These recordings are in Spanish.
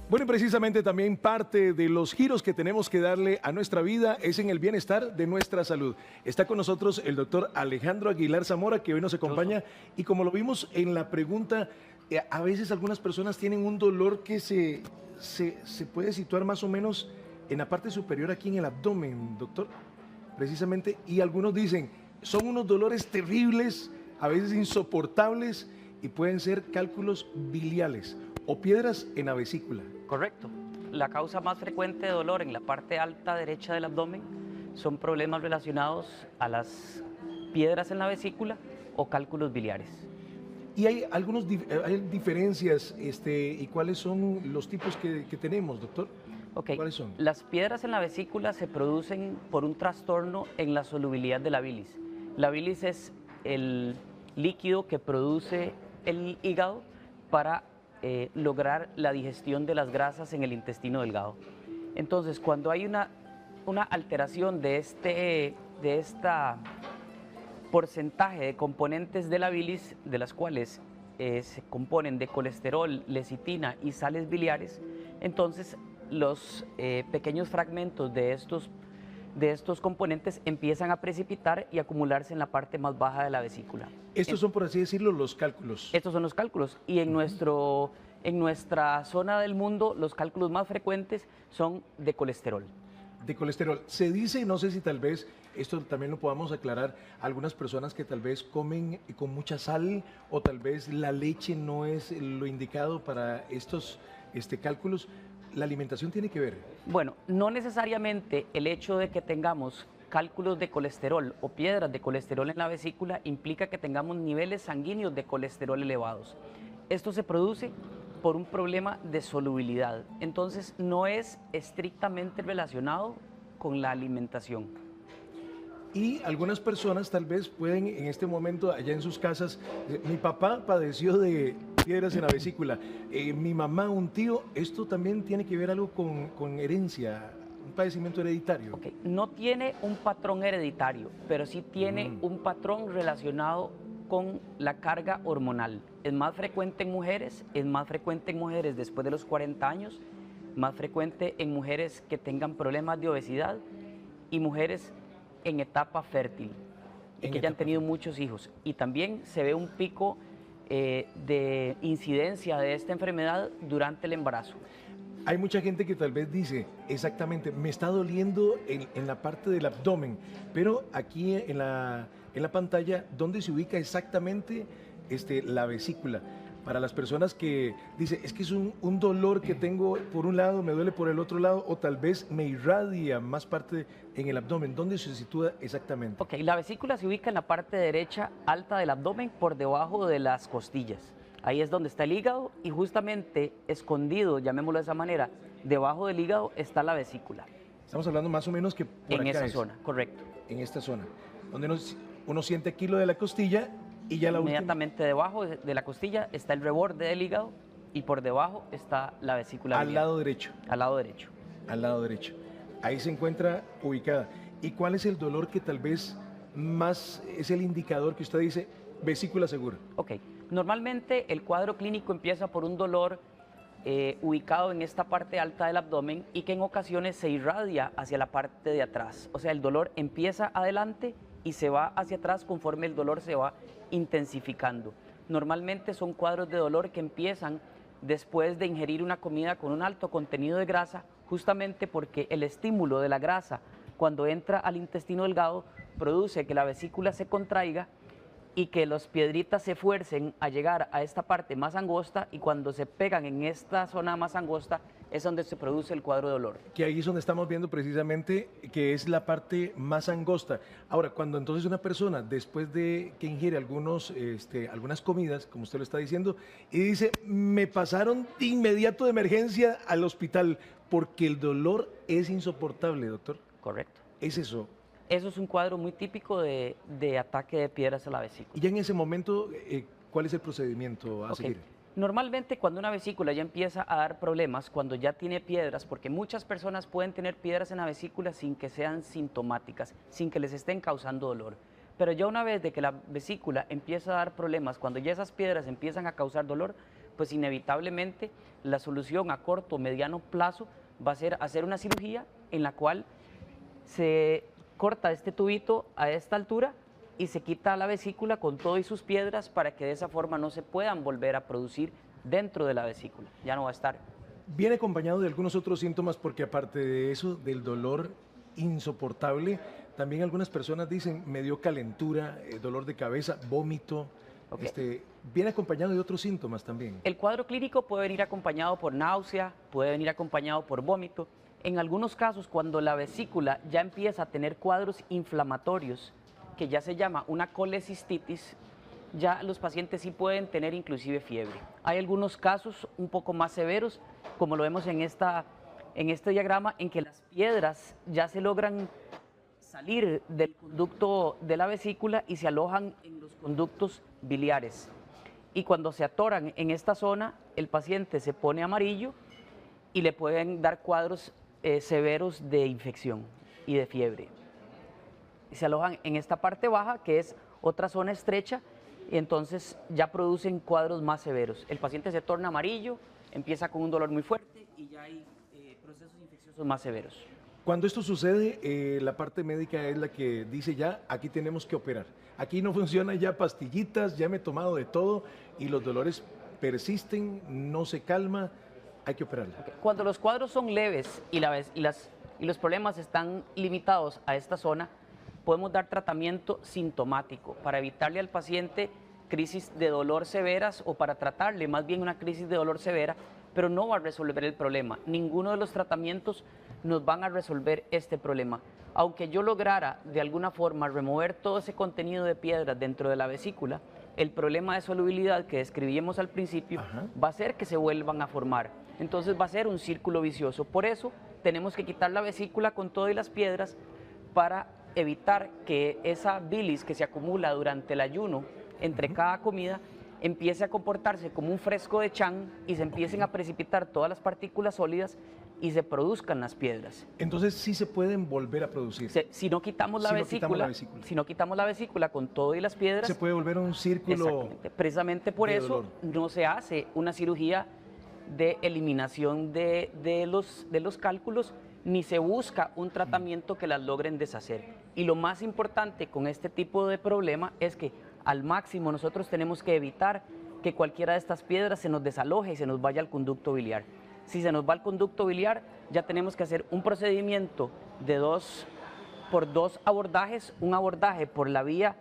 Bueno, y precisamente también parte de los giros que tenemos que darle a nuestra vida es en el bienestar de nuestra salud. Está con nosotros el doctor Alejandro Aguilar Zamora, que hoy nos acompaña, y como lo vimos en la pregunta, a veces algunas personas tienen un dolor que se puede situar más o menos en la parte superior aquí en el abdomen, doctor, precisamente, y algunos dicen, son unos dolores terribles, a veces insoportables, y pueden ser cálculos biliares o piedras en la vesícula. Correcto. La causa más frecuente de dolor en la parte alta derecha del abdomen son problemas relacionados a las piedras en la vesícula o cálculos biliares. Y hay hay diferencias, ¿y cuáles son los tipos que tenemos, doctor? Ok, ¿Cuáles son? las piedras en la vesícula se producen por un trastorno en la solubilidad de la bilis. La bilis es el líquido que produce el hígado para lograr la digestión de las grasas en el intestino delgado. Entonces, cuando hay una alteración de esta porcentaje de componentes de la bilis, de las cuales se componen de colesterol, lecitina y sales biliares, entonces los pequeños fragmentos de estos componentes empiezan a precipitar y acumularse en la parte más baja de la vesícula. Estos son, por así decirlo, los cálculos. Estos son los cálculos y en nuestra zona del mundo los cálculos más frecuentes son de colesterol. De colesterol. Se dice, no sé si tal vez esto también lo podamos aclarar, algunas personas que tal vez comen con mucha sal o tal vez la leche no es lo indicado para estos cálculos. ¿La alimentación tiene que ver? Bueno, no necesariamente el hecho de que tengamos cálculos de colesterol o piedras de colesterol en la vesícula implica que tengamos niveles sanguíneos de colesterol elevados. Esto se produce por un problema de solubilidad, entonces no es estrictamente relacionado con la alimentación. Y algunas personas tal vez pueden en este momento allá en sus casas, mi papá padeció de piedras en la vesícula, mi mamá, un tío, esto también tiene que ver algo con herencia, un padecimiento hereditario. Okay. No tiene un patrón hereditario, pero sí tiene un patrón relacionado con la carga hormonal. Es más frecuente en mujeres, después de los 40 años, más frecuente en mujeres que tengan problemas de obesidad y mujeres en etapa fértil y que ya han tenido muchos hijos. Y también se ve un pico de incidencia de esta enfermedad durante el embarazo. Hay mucha gente que tal vez dice, exactamente, me está doliendo en la parte del abdomen, pero aquí en la pantalla, ¿dónde se ubica exactamente la vesícula? Para las personas que dicen, es que es un dolor que tengo por un lado, me duele por el otro lado, o tal vez me irradia más parte en el abdomen. ¿Dónde se sitúa exactamente? Ok, la vesícula se ubica en la parte derecha alta del abdomen, por debajo de las costillas. Ahí es donde está el hígado y justamente escondido, llamémoslo de esa manera, debajo del hígado está la vesícula. Estamos hablando más o menos que por en acá esa zona, correcto. En esta zona, donde uno siente aquí lo de la costilla y ya la inmediatamente debajo de la costilla está el reborde del hígado y por debajo está la vesícula biliar. Al lado derecho. Al lado derecho. Al lado derecho. Ahí se encuentra ubicada. ¿Y cuál es el dolor que tal vez más es el indicador que usted dice, vesícula segura? Ok, normalmente el cuadro clínico empieza por un dolor ubicado en esta parte alta del abdomen y que en ocasiones se irradia hacia la parte de atrás. O sea, el dolor empieza adelante y se va hacia atrás conforme el dolor se va intensificando. Normalmente son cuadros de dolor que empiezan después de ingerir una comida con un alto contenido de grasa, justamente porque el estímulo de la grasa cuando entra al intestino delgado produce que la vesícula se contraiga y que las piedritas se fuercen a llegar a esta parte más angosta y cuando se pegan en esta zona más angosta es donde se produce el cuadro de dolor. Que ahí es donde estamos viendo precisamente que es la parte más angosta. Ahora, cuando entonces una persona, después de que ingiere algunas comidas, como usted lo está diciendo, y dice, me pasaron de inmediato de emergencia al hospital porque el dolor es insoportable, doctor. Correcto. ¿Es eso? Eso es un cuadro muy típico de ataque de piedras a la vesícula. Y ya en ese momento, ¿cuál es el procedimiento a seguir? Normalmente cuando una vesícula ya empieza a dar problemas, cuando ya tiene piedras, porque muchas personas pueden tener piedras en la vesícula sin que sean sintomáticas, sin que les estén causando dolor. Pero ya una vez de que la vesícula empieza a dar problemas, cuando ya esas piedras empiezan a causar dolor, pues inevitablemente la solución a corto o mediano plazo va a ser hacer una cirugía en la cual se corta este tubito a esta altura y se quita la vesícula con todo y sus piedras para que de esa forma no se puedan volver a producir dentro de la vesícula, ya no va a estar. Viene acompañado de algunos otros síntomas porque aparte de eso, del dolor insoportable, también algunas personas dicen me dio calentura, dolor de cabeza, vómito. Okay. Viene acompañado de otros síntomas también. El cuadro clínico puede venir acompañado por náusea, puede venir acompañado por vómito. En algunos casos, cuando la vesícula ya empieza a tener cuadros inflamatorios, que ya se llama una colecistitis, ya los pacientes sí pueden tener inclusive fiebre. Hay algunos casos un poco más severos, como lo vemos en este diagrama, en que las piedras ya se logran salir del conducto de la vesícula y se alojan en los conductos biliares. Y cuando se atoran en esta zona, el paciente se pone amarillo y le pueden dar cuadros severos de infección y de fiebre. Se alojan en esta parte baja, que es otra zona estrecha, y entonces ya producen cuadros más severos. El paciente se torna amarillo, empieza con un dolor muy fuerte y ya hay procesos infecciosos más severos. Cuando esto sucede, la parte médica es la que dice ya, aquí tenemos que operar. Aquí no funciona ya pastillitas, ya me he tomado de todo y los dolores persisten, no se calma, hay que operarla. Okay. Cuando los cuadros son leves y los problemas están limitados a esta zona, podemos dar tratamiento sintomático para evitarle al paciente crisis de dolor severas o para tratarle más bien una crisis de dolor severa, pero no va a resolver el problema. Ninguno de los tratamientos nos van a resolver este problema. Aunque yo lograra de alguna forma remover todo ese contenido de piedras dentro de la vesícula, el problema de solubilidad que describíamos al principio va a ser que se vuelvan a formar. Entonces va a ser un círculo vicioso. Por eso tenemos que quitar la vesícula con todo y las piedras para evitar que esa bilis que se acumula durante el ayuno entre cada comida empiece a comportarse como un fresco de Chang y se empiecen a precipitar todas las partículas sólidas y se produzcan las piedras. Entonces sí se pueden volver a producir. Si no quitamos la vesícula, si no quitamos la vesícula con todo y las piedras, se puede volver a un círculo. Exactamente. Precisamente por eso dolor. No se hace una cirugía de eliminación de los cálculos, ni se busca un tratamiento que las logren deshacer. Y lo más importante con este tipo de problema es que al máximo nosotros tenemos que evitar que cualquiera de estas piedras se nos desaloje y se nos vaya al conducto biliar. Si se nos va al conducto biliar, ya tenemos que hacer un procedimiento por dos abordajes, un abordaje por la vía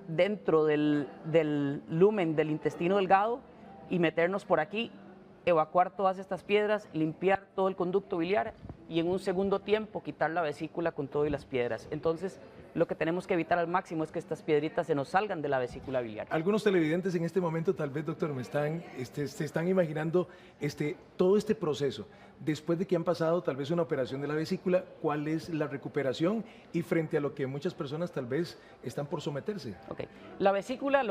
dentro del lumen del intestino delgado y meternos por aquí, evacuar todas estas piedras, limpiar todo el conducto biliar y en un segundo tiempo quitar la vesícula con todo y las piedras. Entonces, lo que tenemos que evitar al máximo es que estas piedritas se nos salgan de la vesícula biliar. Algunos televidentes en este momento, tal vez, doctor, se están imaginando todo este proceso. Después de que han pasado tal vez una operación de la vesícula, ¿cuál es la recuperación? Y frente a lo que muchas personas tal vez están por someterse. Okay. La vesícula,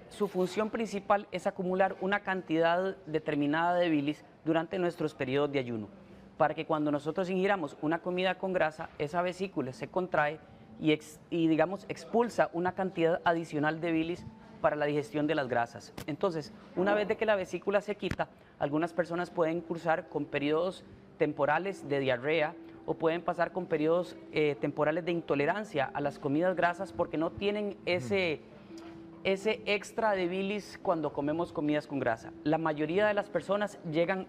su función principal es acumular una cantidad determinada de bilis durante nuestros periodos de ayuno, para que cuando nosotros ingiramos una comida con grasa, esa vesícula se contrae y digamos, expulsa una cantidad adicional de bilis para la digestión de las grasas. Entonces, una vez de que la vesícula se quita, algunas personas pueden cursar con periodos temporales de diarrea o pueden pasar con periodos temporales de intolerancia a las comidas grasas porque no tienen ese extra de bilis cuando comemos comidas con grasa. La mayoría de las personas llegan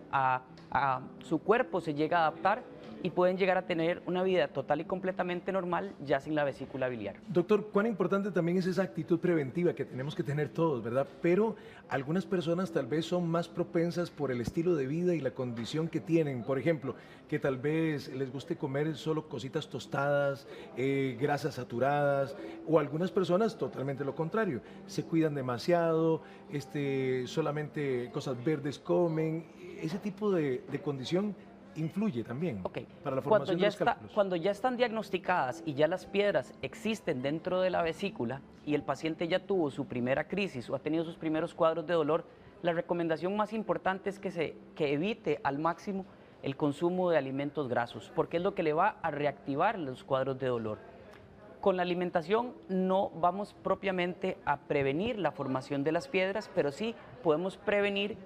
su cuerpo se llega a adaptar y pueden llegar a tener una vida total y completamente normal ya sin la vesícula biliar. Doctor, cuán importante también es esa actitud preventiva que tenemos que tener todos, ¿verdad? Pero algunas personas tal vez son más propensas por el estilo de vida y la condición que tienen. Por ejemplo, que tal vez les guste comer solo cositas tostadas, grasas saturadas, o algunas personas totalmente lo contrario, se cuidan demasiado, solamente cosas verdes comen, ese tipo de condición influye también para la formación de los cálculos. Cuando ya están diagnosticadas y ya las piedras existen dentro de la vesícula y el paciente ya tuvo su primera crisis o ha tenido sus primeros cuadros de dolor, la recomendación más importante es que evite al máximo el consumo de alimentos grasos, porque es lo que le va a reactivar los cuadros de dolor. Con la alimentación no vamos propiamente a prevenir la formación de las piedras, pero sí podemos prevenir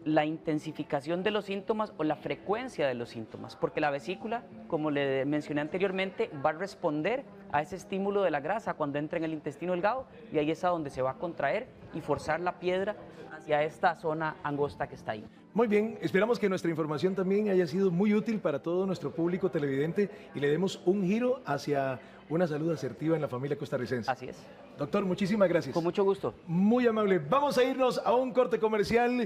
la intensificación de los síntomas o la frecuencia de los síntomas, porque la vesícula, como le mencioné anteriormente, va a responder a ese estímulo de la grasa cuando entra en el intestino delgado, y ahí es a donde se va a contraer y forzar la piedra hacia esta zona angosta que está ahí. Muy bien, esperamos que nuestra información también haya sido muy útil para todo nuestro público televidente y le demos un giro hacia una salud asertiva en la familia costarricense. Así es. Doctor, muchísimas gracias. Con mucho gusto. Muy amable. Vamos a irnos a un corte comercial.